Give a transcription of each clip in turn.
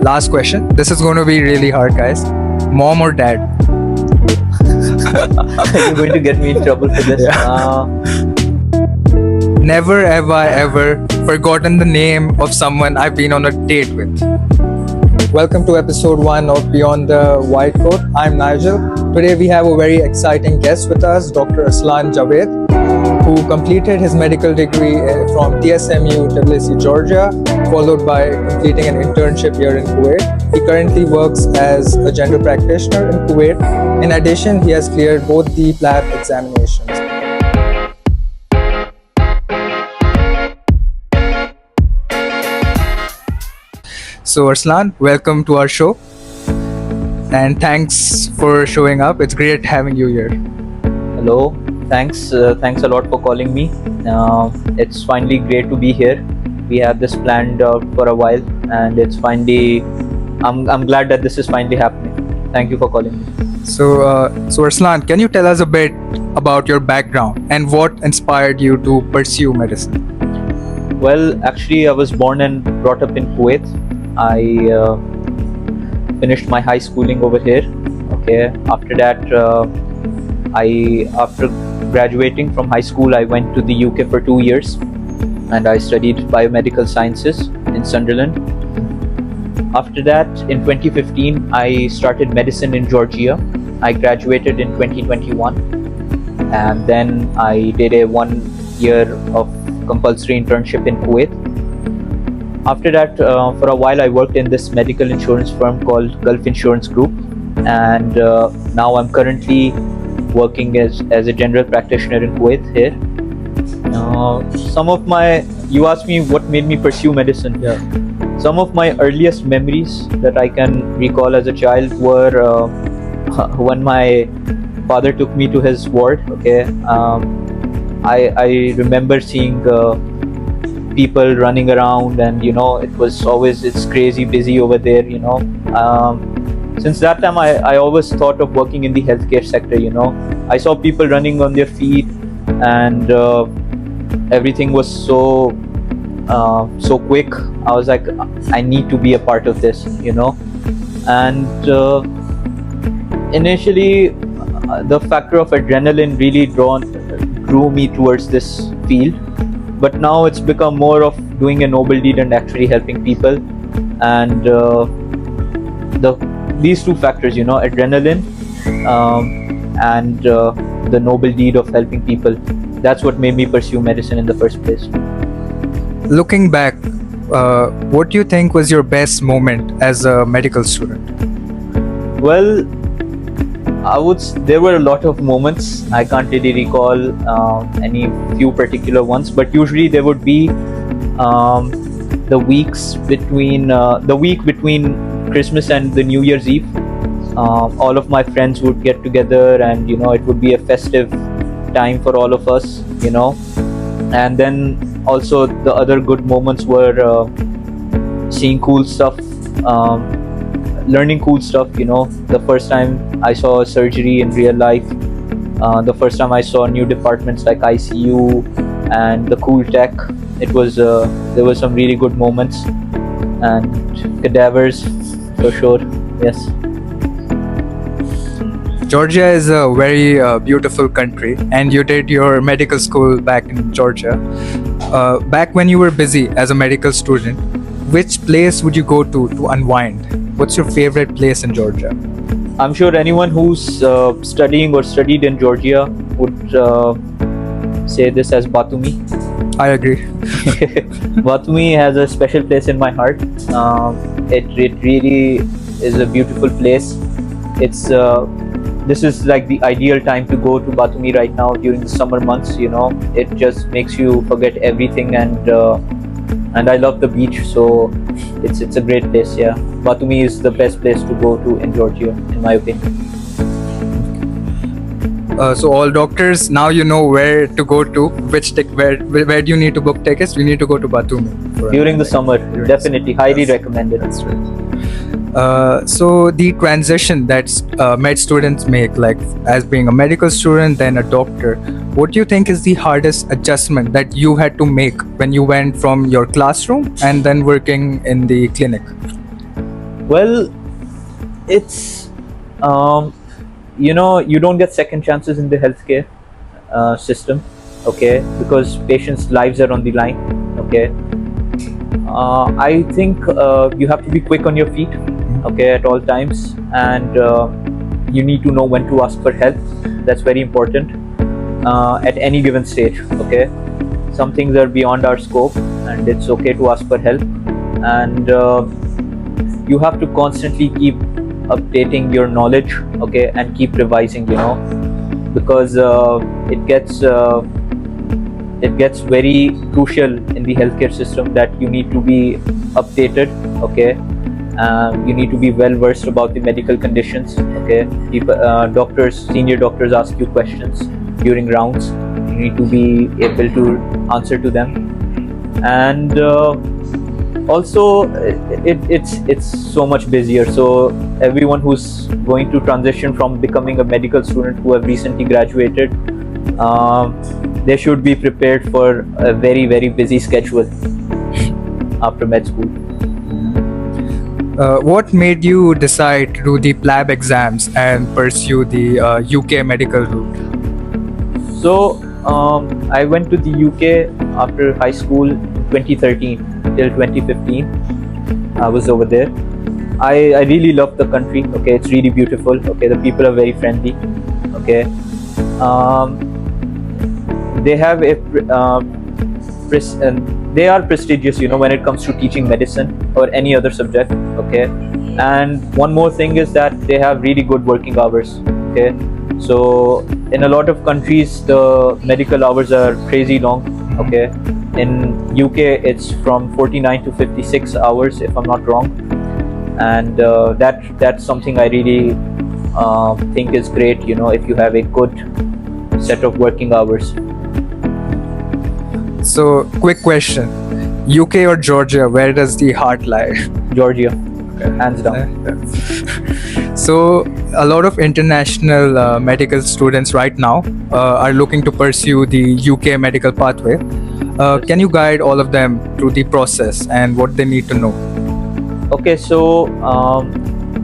last question. This is going to be really hard, guys. Mom or dad? You're going to get me in trouble for this. Never have I ever forgotten the name of someone I've been on a date with. Welcome to episode 1 of Beyond the Whitecoat. I'm Nigel. Today we have a very exciting guest with us, Dr. Arslan Javed, who completed his medical degree from TSMU, Tbilisi, Georgia, followed by completing an internship here in Kuwait. He currently works as a general practitioner in Kuwait. In addition, he has cleared both the PLAB examinations. So Arslan, welcome to our show. And thanks for showing up. It's great having you here. Hello. Thanks a lot for calling me. It's finally great to be here. We have this planned out for a while, and it's finally. I'm glad that this is finally happening. Thank you for calling me. So Arslan, can you tell us a bit about your background and what inspired you to pursue medicine? Well, actually, I was born and brought up in Kuwait. I finished my high schooling over here. Okay. After that, after graduating from high school, I went to the UK for 2 years, and I studied biomedical sciences in Sunderland. After that, in 2015, I started medicine in Georgia. I graduated in 2021, and then I did a 1 year of compulsory internship in Kuwait. After that, for a while, I worked in this medical insurance firm called Gulf Insurance Group, and now I'm currently working as a general practitioner in Kuwait here. You asked me what made me pursue medicine. Yeah. Some of my earliest memories that I can recall as a child were when my father took me to his ward. Okay, I remember seeing people running around, and it's crazy busy over there. Since that time, I always thought of working in the healthcare sector. I saw people running on their feet, and everything was so quick. I was like, I need to be a part of this. And initially, the factor of adrenaline really drew me towards this field. But now it's become more of doing a noble deed and actually helping people. And these two factors, adrenaline and the noble deed of helping people, that's what made me pursue medicine in the first place. Looking back, what do you think was your best moment as a medical student? Well, there were a lot of moments. I can't really recall any few particular ones, but usually there would be the week between Christmas and the New Year's Eve. All of my friends would get together, and it would be a festive time for all of us. And then also the other good moments were seeing cool stuff. Learning cool stuff. The first time I saw a surgery in real life, the first time I saw new departments like ICU and the cool tech, there were some really good moments, and cadavers for sure. Yes. Georgia is a very beautiful country, and you did your medical school back in Georgia. Back when you were busy as a medical student, which place would you go to unwind? What's your favorite place in Georgia? I'm sure anyone who's studying or studied in Georgia would say this as Batumi. I agree. Batumi has a special place in my heart. It really is a beautiful place. This is like the ideal time to go to Batumi right now during the summer months. It just makes you forget everything, and I love the beach, so it's a great place. Yeah, Batumi is the best place to go to in Georgia, in my opinion. So all doctors, now you know where to go to. Where do you need to book tickets? You need to go to Batumi during the summer. Definitely, highly recommended. That's right. So the transition that med students make, like as being a medical student then a doctor, what do you think is the hardest adjustment that you had to make when you went from your classroom and then working in the clinic? Well, it's you don't get second chances in the healthcare system, okay, because patients' lives are on the line, okay. I think you have to be quick on your feet, okay, at all times, and you need to know when to ask for help. That's very important at any given stage, okay. Some things are beyond our scope, and it's okay to ask for help, and you have to constantly keep updating your knowledge, okay, and keep revising, because it gets very crucial in the healthcare system that you need to be updated, okay. You need to be well versed about the medical conditions, okay. Doctors, senior doctors ask you questions during rounds. You need to be able to answer to them, and also it's so much busier. So everyone who's going to transition from becoming a medical student who have recently graduated, they should be prepared for a very, very busy schedule after med school. What made you decide to do the PLAB exams and pursue the UK medical route? So I went to the UK after high school in 2013 till 2015. I was over there. I really love the country, okay. It's really beautiful, okay. The people are very friendly, okay. They have they are prestigious, when it comes to teaching medicine or any other subject, okay. And one more thing is that they have really good working hours, okay. So in a lot of countries the medical hours are crazy long, okay. In UK it's from 49 to 56 hours if I'm not wrong, and that's something I really think is great, if you have a good set of working hours. So, quick question: UK or Georgia? Where does the heart lie? Georgia, hands down. So, a lot of international medical students right now are looking to pursue the UK medical pathway. Can you guide all of them through the process and what they need to know? Okay, so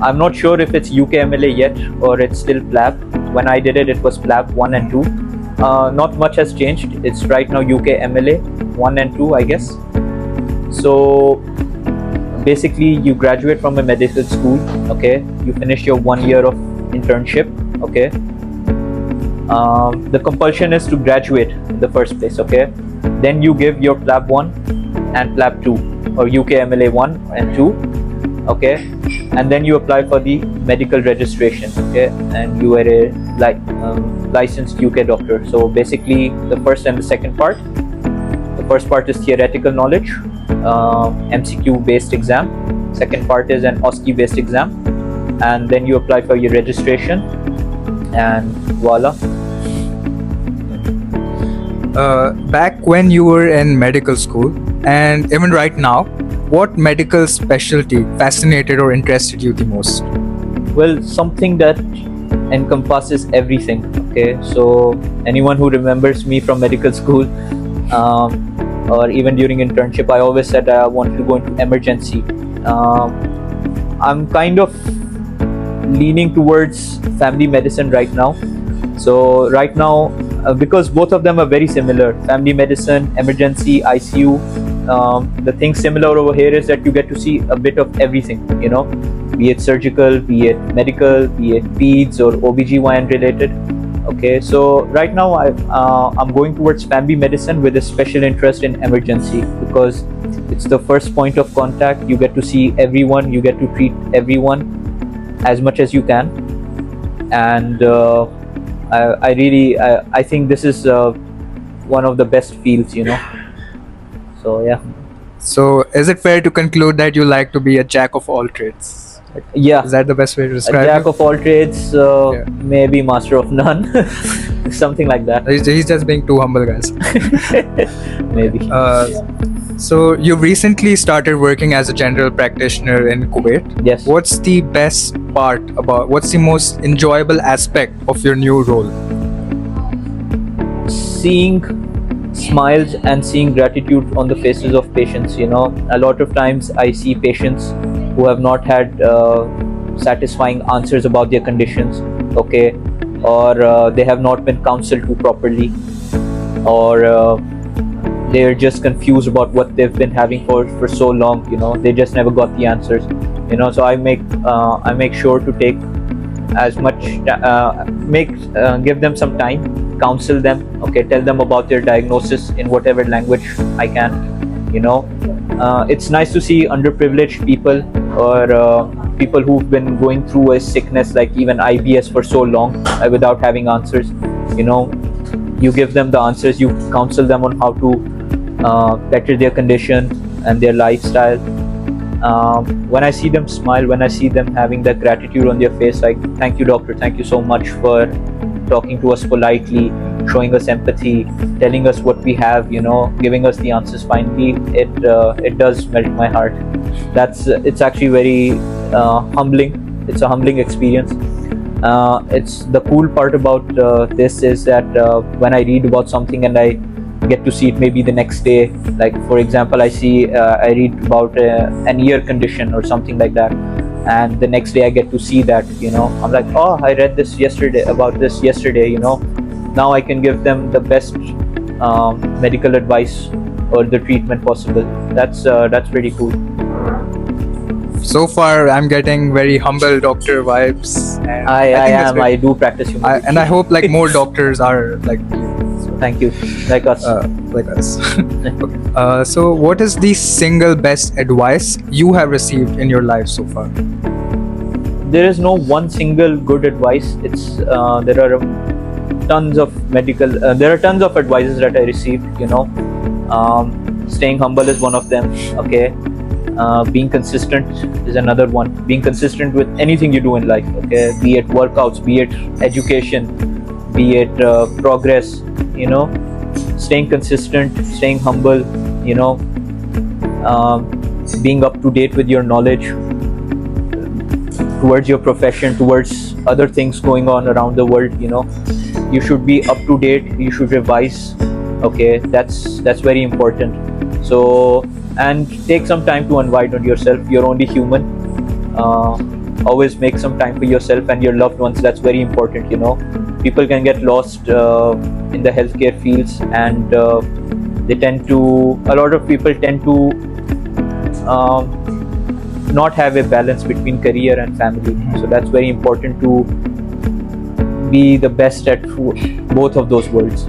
I'm not sure if it's UKMLA yet or it's still PLAB. When I did it, it was PLAB 1 and 2. Not much has changed. It's right now UKMLA 1 and 2, I guess. So basically you graduate from a medical school, okay. You finish your 1 year of internship, okay. The compulsion is to graduate in the first place, okay. Then you give your PLAB 1 and PLAB 2, or UKMLA 1 and 2, okay. And then you apply for the medical registration, okay, and you are a licensed UK doctor. So basically the first and the second part. The first part is theoretical knowledge, MCQ based exam. Second part is an OSCE based exam, and then you apply for your registration, and voila. Back when you were in medical school, and even right now, what medical specialty fascinated or interested you the most? Well, something that encompasses everything, okay. So anyone who remembers me from medical school, or even during internship, I always said I wanted to go into emergency. I'm kind of leaning towards family medicine right now. So right now, because both of them are very similar, family medicine, emergency, ICU, the thing similar over here is that you get to see a bit of everything, be it surgical, be it medical, be it peds or OBGYN related, okay. So right now I'm going towards family medicine with a special interest in emergency, because it's the first point of contact. You get to see everyone, you get to treat everyone as much as you can, and I think this is one of the best fields, So yeah. So, is it fair to conclude that you like to be a jack of all trades? Yeah. Is that the best way to describe A jack you? of all trades, maybe master of none, something like that. He's just being too humble, guys. Maybe. So, you recently started working as a general practitioner in Kuwait. Yes. What's the most enjoyable aspect of your new role? Seeing smiles and seeing gratitude on the faces of patients. A lot of times I see patients who have not had satisfying answers about their conditions, okay, or they have not been counseled to properly, or they're just confused about what they've been having for so long. They just never got the answers. So I make sure to take as much give them some time, counsel them, okay, tell them about their diagnosis in whatever language I can. It's nice to see underprivileged people, or people who've been going through a sickness like even IBS for so long without having answers. You give them the answers, you counsel them on how to better their condition and their lifestyle. When I see them smile, when I see them having that gratitude on their face, like, thank you doctor, thank you so much for talking to us politely, showing us empathy, telling us what we have, giving us the answers finally, it does melt my heart. It's actually very humbling. It's a humbling experience. It's the cool part about this is that when I read about something and I get to see it maybe the next day, like for example, I read about an ear condition or something like that, and the next day I get to see that, I'm like, oh, I read this yesterday, now I can give them the best medical advice or the treatment possible. That's pretty cool. So far, I'm getting very humble doctor vibes. And I do practice humility. And I hope like more doctors are like you. Thank you. Like us. Like us. Okay. So what is the single best advice you have received in your life so far? There is no one single good advice. There are tons of advices that I received. Staying humble is one of them. Okay. Being consistent is another one. Being consistent with anything you do in life. Okay. Be it workouts, be it education, be it progress. Staying consistent, staying humble. Being up to date with your knowledge towards your profession, towards other things going on around the world. You should be up to date, you should revise. Okay, that's very important. So, and take some time to unwind on yourself. You're only human. Always make some time for yourself and your loved ones. That's very important. People can get lost in the healthcare fields, and a lot of people tend to not have a balance between career and family. So that's very important to be the best at both of those worlds,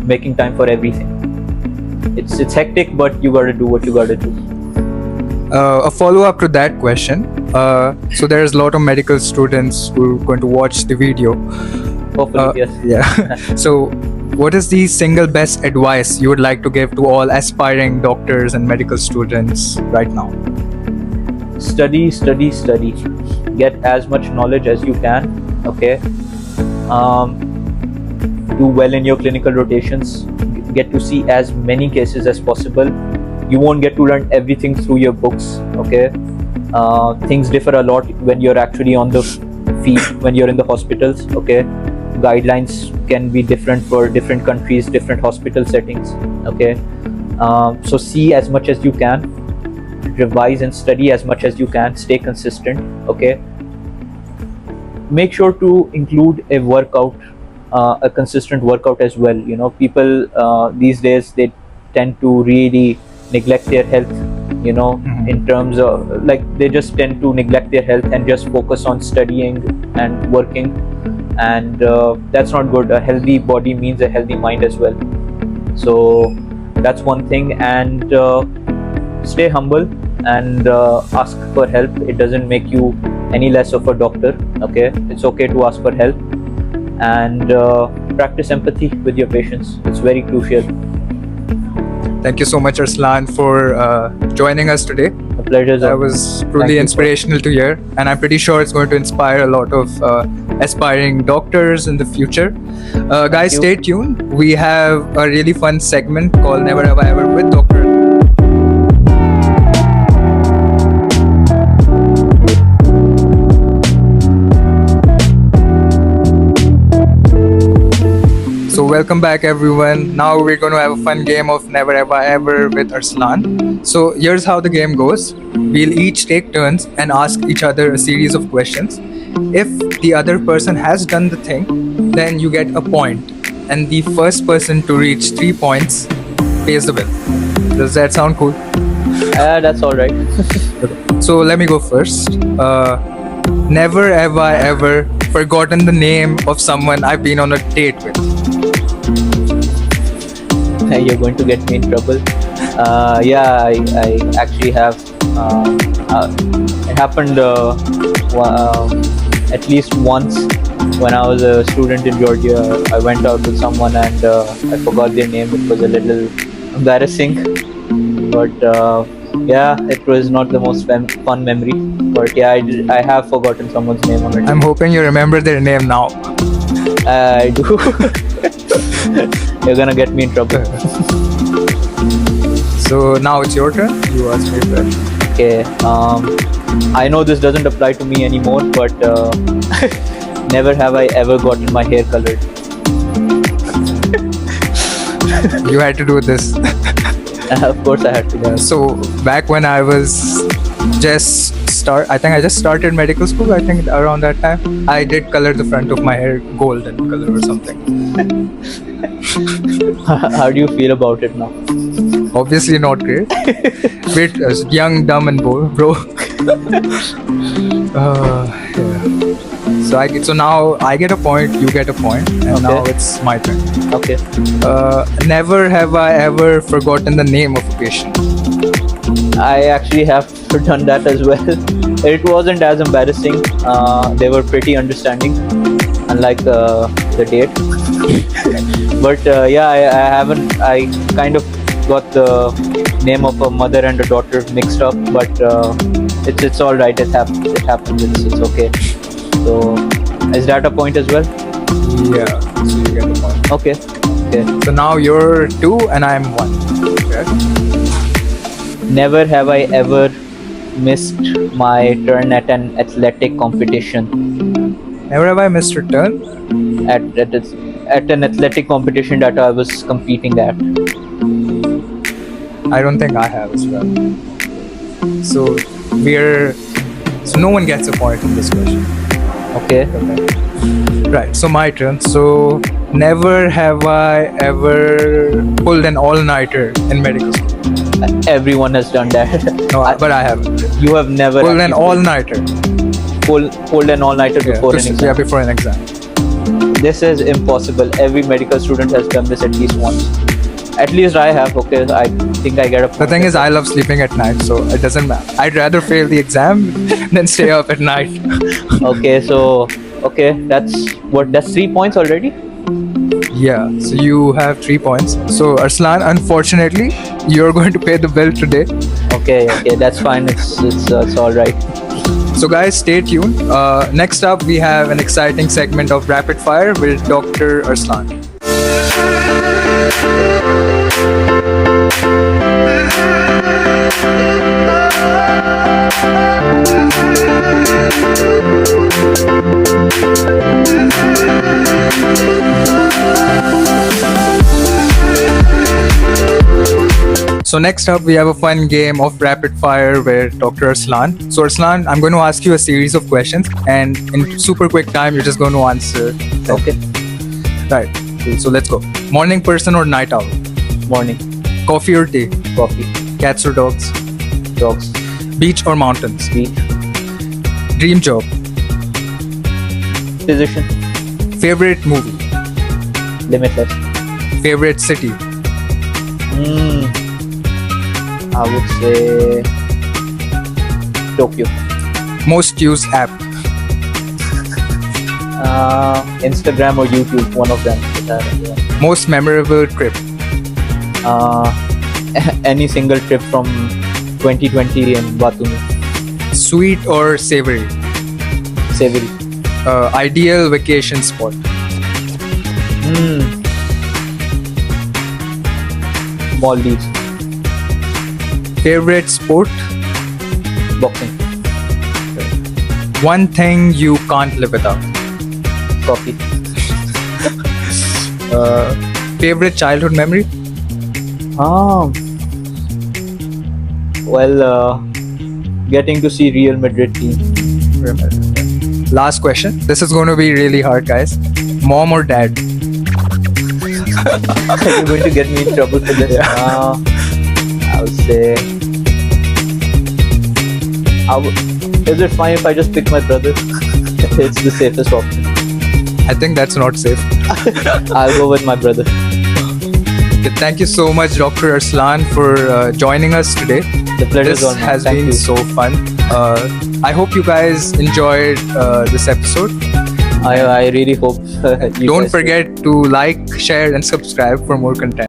making time for everything. It's hectic, but you gotta do what you gotta do. A follow-up to that question. So there's a lot of medical students who are going to watch the video. Hopefully, yes. Yeah. So what is the single best advice you would like to give to all aspiring doctors and medical students right now? Study. Get as much knowledge as you can. Okay. Do well in your clinical rotations. Get to see as many cases as possible. You won't get to learn everything through your books. Okay. Things differ a lot when you're actually on the field, when you're in the hospitals. Okay. Guidelines can be different for different countries, different hospital settings. Okay. So see as much as you can, revise and study as much as you can, stay consistent. Okay. Make sure to include a workout, a consistent workout as well. People these days, they tend to really neglect their health, in terms of like, they just tend to neglect their health and just focus on studying and working, and that's not good. A healthy body means a healthy mind as well. So that's one thing. And stay humble and ask for help. It doesn't make you any less of a doctor. Okay, it's okay to ask for help, and practice empathy with your patients. It's very crucial. Thank you so much, Arslan, for joining us today. A pleasure. That was truly inspirational to hear, and I'm pretty sure it's going to inspire a lot of aspiring doctors in the future. Guys, stay tuned. We have a really fun segment called Never Have I Ever with Dr. welcome back everyone. Now we're going to have a fun game of Never Have I Ever with Arslan. So here's how the game goes. We'll each take turns and ask each other a series of questions. If the other person has done the thing, then you get a point. And the first person to reach 3 points pays the bill. Does that sound cool? That's all right. So let me go first. Never have I ever forgotten the name of someone I've been on a date with. You're going to get me in trouble. Yeah, I actually have. It happened at least once when I was a student in Georgia. I went out with someone and I forgot their name. It was a little embarrassing, but yeah, it was not the most fun memory. But yeah, I have forgotten someone's name on it. I'm hoping you remember their name now. I do. You're gonna get me in trouble. So now it's your turn. You ask me first. Okay. I know this doesn't apply to me anymore, but never have I ever gotten my hair colored. You had to do this. Of course, I had to. Yeah, so back when I was I think I just started medical school. I think around that time, I did color the front of my hair golden color or something. How do you feel about it now? Obviously not great. Bit young, dumb, and bro. Yeah. So now I get a point, you get a point, and Okay. now it's my turn. Okay. Never have I ever forgotten the name of a patient. I actually have done that as well. It wasn't as embarrassing. They were pretty understanding, unlike the date. But yeah, I haven't. I kind of got the name of a mother and a daughter mixed up. But it's all right. It happens. It's okay. So is that a point as well? Yeah, so you get a point. Okay. So now you're 2 and I'm 1. Okay. Never have I ever missed my turn at an athletic competition. Never have I missed a turn. At an athletic competition that I was competing at. I don't think I have as well. So no one gets a point in this question. Okay. Right, so my turn. So never have I ever pulled an all-nighter in medical school. Everyone has done that. No, but I haven't. You have never Pulled an actually all-nighter. pulled an all-nighter before an exam. Yeah, before an exam. This is impossible. Every medical student has done this at least once. At least I have. Okay, I think I get a point. The thing is, I love sleeping at night, so it doesn't matter. I'd rather fail the exam than stay up at night. Okay, that's 3 points already. Yeah, so you have 3 points. So Arslan, unfortunately, you're going to pay the bill today. Okay, that's fine. It's all right. So guys, stay tuned. Next up, we have an exciting segment of Rapid Fire with Dr. Arslan. So next up, we have a fun game of rapid fire with Dr. Arslan. So Arslan, I'm going to ask you a series of questions, and in super quick time, you're just going to answer. Okay. Right. So let's go. Morning person or night owl? Morning. Coffee or tea? Coffee. Cats or dogs? Dogs. Beach or mountains? Beach. Dream job? Physician. Favorite movie? Limitless. Favorite city? I would say Tokyo. Most used app? Instagram or YouTube, one of them. Most memorable trip? Any single trip from 2020 in Batumi. Sweet or savory? Savory. Ideal vacation spot? Maldives. Favorite sport? Boxing. One thing you can't live without? Coffee. favorite childhood memory? Getting to see Real Madrid team. Last question. This is going to be really hard, guys. Mom or dad? You're going to get me in trouble for this. I would say. Is it fine if I just pick my brother? It's the safest option. I think that's not safe. I'll go with my brother. Okay, thank you so much, Dr. Arslan, for joining us today. The pleasure This is all mine. has Thank been you. so fun. I hope you guys enjoyed this episode. I really hope you Don't guys forget to like, share, and subscribe for more content.